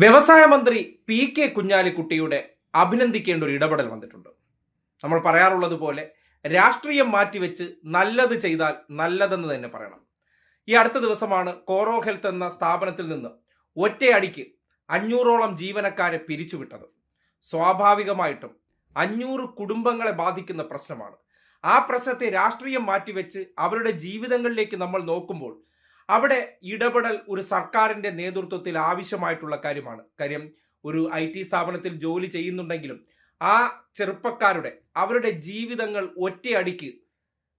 വ്യവസായ മന്ത്രി പി.കെ. കുഞ്ഞാലിക്കുട്ടിയുടെ അഭിനന്ദിക്കേണ്ട ഒരു ഇടപെടൽ വന്നിട്ടുണ്ട്. നമ്മൾ പറയാറുള്ളത് പോലെ രാഷ്ട്രീയം മാറ്റിവെച്ച് നല്ലത് ചെയ്താൽ നല്ലതെന്ന് തന്നെ പറയണം. ഈ അടുത്ത ദിവസമാണ് കോറോ ഹെൽത്ത് എന്ന സ്ഥാപനത്തിൽ നിന്ന് ഒറ്റയടിക്ക് 500ഓളം ജീവനക്കാരെ പിരിച്ചുവിട്ടത്. സ്വാഭാവികമായിട്ടും 500 കുടുംബങ്ങളെ ബാധിക്കുന്ന പ്രശ്നമാണ്. ആ പ്രശ്നത്തെ രാഷ്ട്രീയം മാറ്റിവെച്ച് അവരുടെ ജീവിതങ്ങളിലേക്ക് നമ്മൾ നോക്കുമ്പോൾ അവിടെ ഇടപെടൽ ഒരു സർക്കാരിന്റെ നേതൃത്വത്തിൽ ആവശ്യമായിട്ടുള്ള കാര്യമാണ്. കാര്യം ഒരു IT സ്ഥാപനത്തിൽ ജോലി ചെയ്യുന്നുണ്ടെങ്കിലും ആ ചെറുപ്പക്കാരുടെ അവരുടെ ജീവിതങ്ങൾ ഒറ്റയടിക്ക്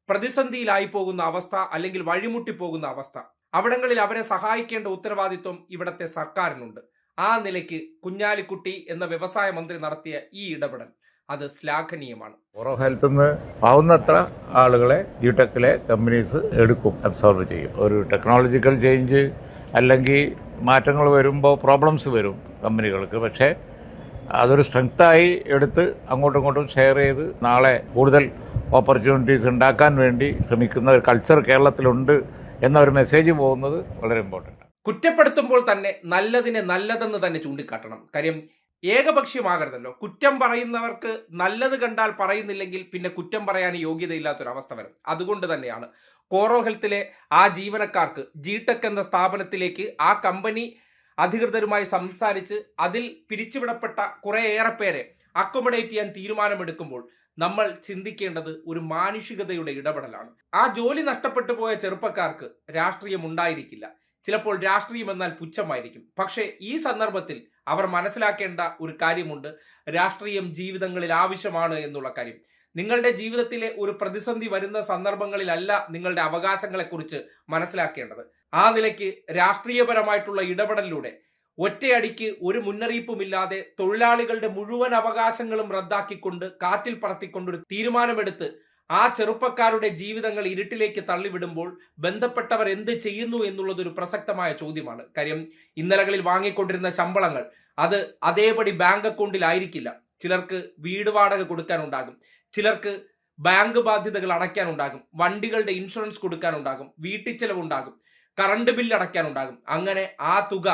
പ്രതിസന്ധിയിലായി പോകുന്ന അവസ്ഥ, അല്ലെങ്കിൽ വഴിമുട്ടി പോകുന്ന അവസ്ഥ, അവിടങ്ങളിൽ അവരെ സഹായിക്കേണ്ട ഉത്തരവാദിത്വം ഇവിടത്തെ സർക്കാരിനുണ്ട്. ആ നിലയ്ക്ക് കുഞ്ഞാലിക്കുട്ടി എന്ന വ്യവസായ മന്ത്രി നടത്തിയ ഈ ഇടപെടൽ അത് ശ്ലാഘനീയമാണ്. കോറോ ഹെൽത്ത് നിന്ന് ആവുന്നത്ര ആളുകളെ ജിടെക്കിലെ കമ്പനീസ് എടുക്കും, അബ്സോർബ് ചെയ്യും. ഒരു ടെക്നോളജിക്കൽ ചേഞ്ച് അല്ലെങ്കിൽ മാറ്റങ്ങൾ വരുമ്പോൾ പ്രോബ്ലംസ് വരും കമ്പനികൾക്ക്. പക്ഷേ അതൊരു സ്ട്രെങ്തായി എടുത്ത് അങ്ങോട്ടും ഇങ്ങോട്ടും ഷെയർ ചെയ്ത് നാളെ കൂടുതൽ ഓപ്പർച്യൂണിറ്റീസ് ഉണ്ടാക്കാൻ വേണ്ടി ശ്രമിക്കുന്ന ഒരു കൾച്ചർ കേരളത്തിലുണ്ട് എന്ന ഒരു മെസ്സേജ് പോകുന്നത് വളരെ ഇമ്പോർട്ടൻ്റ്. കുറ്റപ്പെടുത്തുമ്പോൾ തന്നെ നല്ലതിനെ നല്ലതെന്ന് തന്നെ ചൂണ്ടിക്കാട്ടണം. കാര്യം ഏകപക്ഷീയമാകരുതല്ലോ. കുറ്റം പറയുന്നവർക്ക് നല്ലത് കണ്ടാൽ പറയുന്നില്ലെങ്കിൽ പിന്നെ കുറ്റം പറയാൻ യോഗ്യതയില്ലാത്തൊരവസ്ഥ വരും. അതുകൊണ്ട് തന്നെയാണ് കോറോ ഹെൽത്തിലെ ആ ജീവനക്കാർക്ക് ജിടെക് എന്ന സ്ഥാപനത്തിലേക്ക് ആ കമ്പനി അധികൃതരുമായി സംസാരിച്ച് അതിൽ പിരിച്ചുവിടപ്പെട്ട കുറേയേറെ പേരെ അക്കോമഡേറ്റ് ചെയ്യാൻ തീരുമാനമെടുക്കുമ്പോൾ നമ്മൾ ചിന്തിക്കേണ്ടത് ഒരു മാനുഷികതയുടെ ഇടപെടലാണ്. ആ ജോലി നഷ്ടപ്പെട്ടു പോയ ചെറുപ്പക്കാർക്ക് രാഷ്ട്രീയം ഉണ്ടായിരിക്കില്ല. ചിലപ്പോൾ രാഷ്ട്രീയം എന്നാൽ പുച്ഛമായിരിക്കും. പക്ഷേ ഈ സന്ദർഭത്തിൽ അവർ മനസ്സിലാക്കേണ്ട ഒരു കാര്യമുണ്ട്. രാഷ്ട്രീയം ജീവിതങ്ങളിൽ ആവശ്യമാണ് എന്നുള്ള കാര്യം. നിങ്ങളുടെ ജീവിതത്തിലെ ഒരു പ്രതിസന്ധി വരുന്ന സന്ദർഭങ്ങളിലല്ല നിങ്ങളുടെ അവകാശങ്ങളെക്കുറിച്ച് മനസ്സിലാക്കേണ്ടത്. ആ നിലയ്ക്ക് രാഷ്ട്രീയപരമായിട്ടുള്ള ഇടപെടലിലൂടെ ഒറ്റയടിക്ക് ഒരു മുന്നറിയിപ്പുമില്ലാതെ തൊഴിലാളികളുടെ മുഴുവൻ അവകാശങ്ങളും റദ്ദാക്കിക്കൊണ്ട് കാറ്റിൽ പറത്തിക്കൊണ്ട് ഒരു തീരുമാനമെടുത്ത് ആ ചെറുപ്പക്കാരുടെ ജീവിതങ്ങൾ ഇരുട്ടിലേക്ക് തള്ളിവിടുമ്പോൾ ബന്ധപ്പെട്ടവർ എന്ത് ചെയ്യുന്നു എന്നുള്ളതൊരു പ്രസക്തമായ ചോദ്യമാണ്. കാര്യം ഇന്നലകളിൽ വാങ്ങിക്കൊണ്ടിരുന്ന ശമ്പളങ്ങൾ അത് അതേപടി ബാങ്ക് അക്കൗണ്ടിലായിരിക്കില്ല. ചിലർക്ക് വീട് വാടക കൊടുക്കാനുണ്ടാകും, ചിലർക്ക് ബാങ്ക് ബാധ്യതകൾ അടയ്ക്കാനുണ്ടാകും, വണ്ടികളുടെ ഇൻഷുറൻസ് കൊടുക്കാനുണ്ടാകും, വീട്ടുചെലവുണ്ടാകും, കറണ്ട് ബില്ല് അടയ്ക്കാനുണ്ടാകും. അങ്ങനെ ആ തുക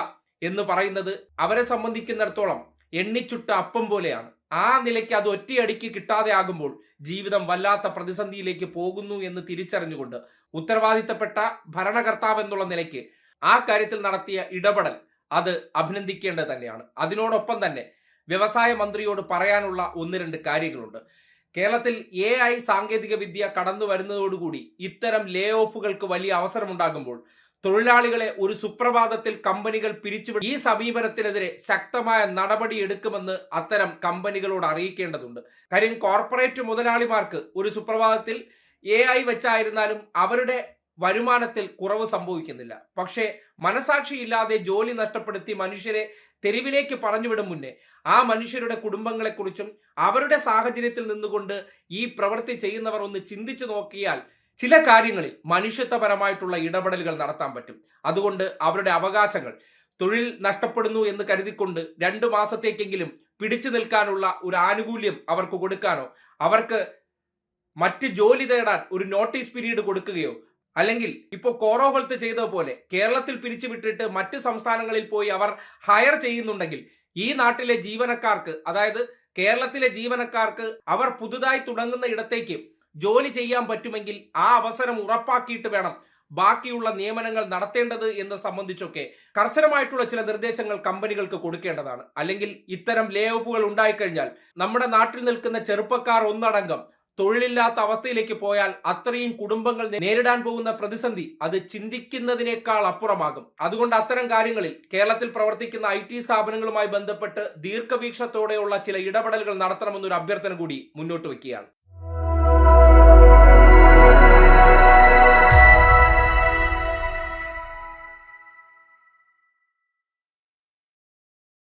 എന്ന് പറയുന്നത് അവരെ സംബന്ധിക്കുന്നിടത്തോളം എണ്ണിച്ചുട്ട അപ്പം പോലെയാണ്. ആ നിലയ്ക്ക് അത് ഒറ്റയടിക്ക് കിട്ടാതെ ആകുമ്പോൾ ജീവിതം വല്ലാത്ത പ്രതിസന്ധിയിലേക്ക് പോകുന്നു എന്ന് തിരിച്ചറിഞ്ഞുകൊണ്ട് ഉത്തരവാദിത്തപ്പെട്ട ഭരണകർത്താവ് എന്നുള്ള നിലയ്ക്ക് ആ കാര്യത്തിൽ നടത്തിയ ഇടപെടൽ അത് അഭിനന്ദിക്കേണ്ടത് തന്നെയാണ്. അതിനോടൊപ്പം തന്നെ വ്യവസായ മന്ത്രിയോട് പറയാനുള്ള 1-2 കാര്യങ്ങളുണ്ട്. കേരളത്തിൽ AI സാങ്കേതിക വിദ്യ കടന്നു വരുന്നതോടുകൂടി ഇത്തരം ലേ ഓഫുകൾക്ക് വലിയ അവസരമുണ്ടാകുമ്പോൾ തൊഴിലാളികളെ ഒരു സുപ്രഭാതത്തിൽ കമ്പനികൾ പിരിച്ചുവിടും. ഈ സമീപനത്തിനെതിരെ ശക്തമായ നടപടി എടുക്കുമെന്ന് അത്തരം കമ്പനികളോട് അറിയിക്കേണ്ടതുണ്ട്. കാര്യം കോർപ്പറേറ്റ് മുതലാളിമാർക്ക് ഒരു സുപ്രഭാതത്തിൽ AI വെച്ചായിരുന്നാലും അവരുടെ വരുമാനത്തിൽ കുറവ് സംഭവിക്കുന്നില്ല. പക്ഷേ മനസാക്ഷിയില്ലാതെ ജോലി നഷ്ടപ്പെടുത്തി മനുഷ്യരെ തെരുവിലേക്ക് പറഞ്ഞുവിടും മുന്നേ ആ മനുഷ്യരുടെ കുടുംബങ്ങളെക്കുറിച്ചും അവരുടെ സാഹചര്യത്തിൽ നിന്നുകൊണ്ട് ഈ പ്രവൃത്തി ചെയ്യുന്നവർ ഒന്ന് ചിന്തിച്ചു നോക്കിയാൽ ചില കാര്യങ്ങളിൽ മനുഷ്യത്വപരമായിട്ടുള്ള ഇടപെടലുകൾ നടത്താൻ പറ്റും. അതുകൊണ്ട് അവരുടെ അവകാശങ്ങൾ, തൊഴിൽ നഷ്ടപ്പെടുന്നു എന്ന് കരുതിക്കൊണ്ട് 2 മാസത്തേക്കെങ്കിലും പിടിച്ചു നിൽക്കാനുള്ള ഒരു ആനുകൂല്യം അവർക്ക് കൊടുക്കാനോ, അവർക്ക് മറ്റ് ജോലി തേടാൻ ഒരു നോട്ടീസ് പീരീഡ് കൊടുക്കുകയോ, അല്ലെങ്കിൽ ഇപ്പോൾ കോറോ ഹെൽത്ത് ചെയ്തതുപോലെ കേരളത്തിൽ പിരിച്ചുവിട്ടിട്ട് മറ്റ് സംസ്ഥാനങ്ങളിൽ പോയി അവർ ഹയർ ചെയ്യുന്നുണ്ടെങ്കിൽ ഈ നാട്ടിലെ ജീവനക്കാർക്ക്, അതായത് കേരളത്തിലെ ജീവനക്കാർക്ക് അവർ പുതുതായി തുടങ്ങുന്ന ഇടത്തേക്ക് ജോലി ചെയ്യാൻ പറ്റുമെങ്കിൽ ആ അവസരം ഉറപ്പാക്കിയിട്ട് വേണം ബാക്കിയുള്ള നിയമനങ്ങൾ നടത്തേണ്ടത് എന്ന് സംബന്ധിച്ചൊക്കെ കർശനമായിട്ടുള്ള ചില നിർദ്ദേശങ്ങൾ കമ്പനികൾക്ക് കൊടുക്കേണ്ടതാണ്. അല്ലെങ്കിൽ ഇത്തരം ലേ ഓഫുകൾ ഉണ്ടായിക്കഴിഞ്ഞാൽ നമ്മുടെ നാട്ടിൽ നിൽക്കുന്ന ചെറുപ്പക്കാർ ഒന്നടങ്കം തൊഴിലില്ലാത്ത അവസ്ഥയിലേക്ക് പോയാൽ അത്രയും കുടുംബങ്ങൾ നേരിടാൻ പോകുന്ന പ്രതിസന്ധി അത് ചിന്തിക്കുന്നതിനേക്കാൾ അപ്പുറമാകും. അതുകൊണ്ട് അത്തരം കാര്യങ്ങളിൽ കേരളത്തിൽ പ്രവർത്തിക്കുന്ന IT സ്ഥാപനങ്ങളുമായി ബന്ധപ്പെട്ട് ദീർഘവീക്ഷണത്തോടെയുള്ള ചില ഇടപെടലുകൾ നടത്തണമെന്നൊരു അഭ്യർത്ഥന കൂടി മുന്നോട്ട് വയ്ക്കുകയാണ്.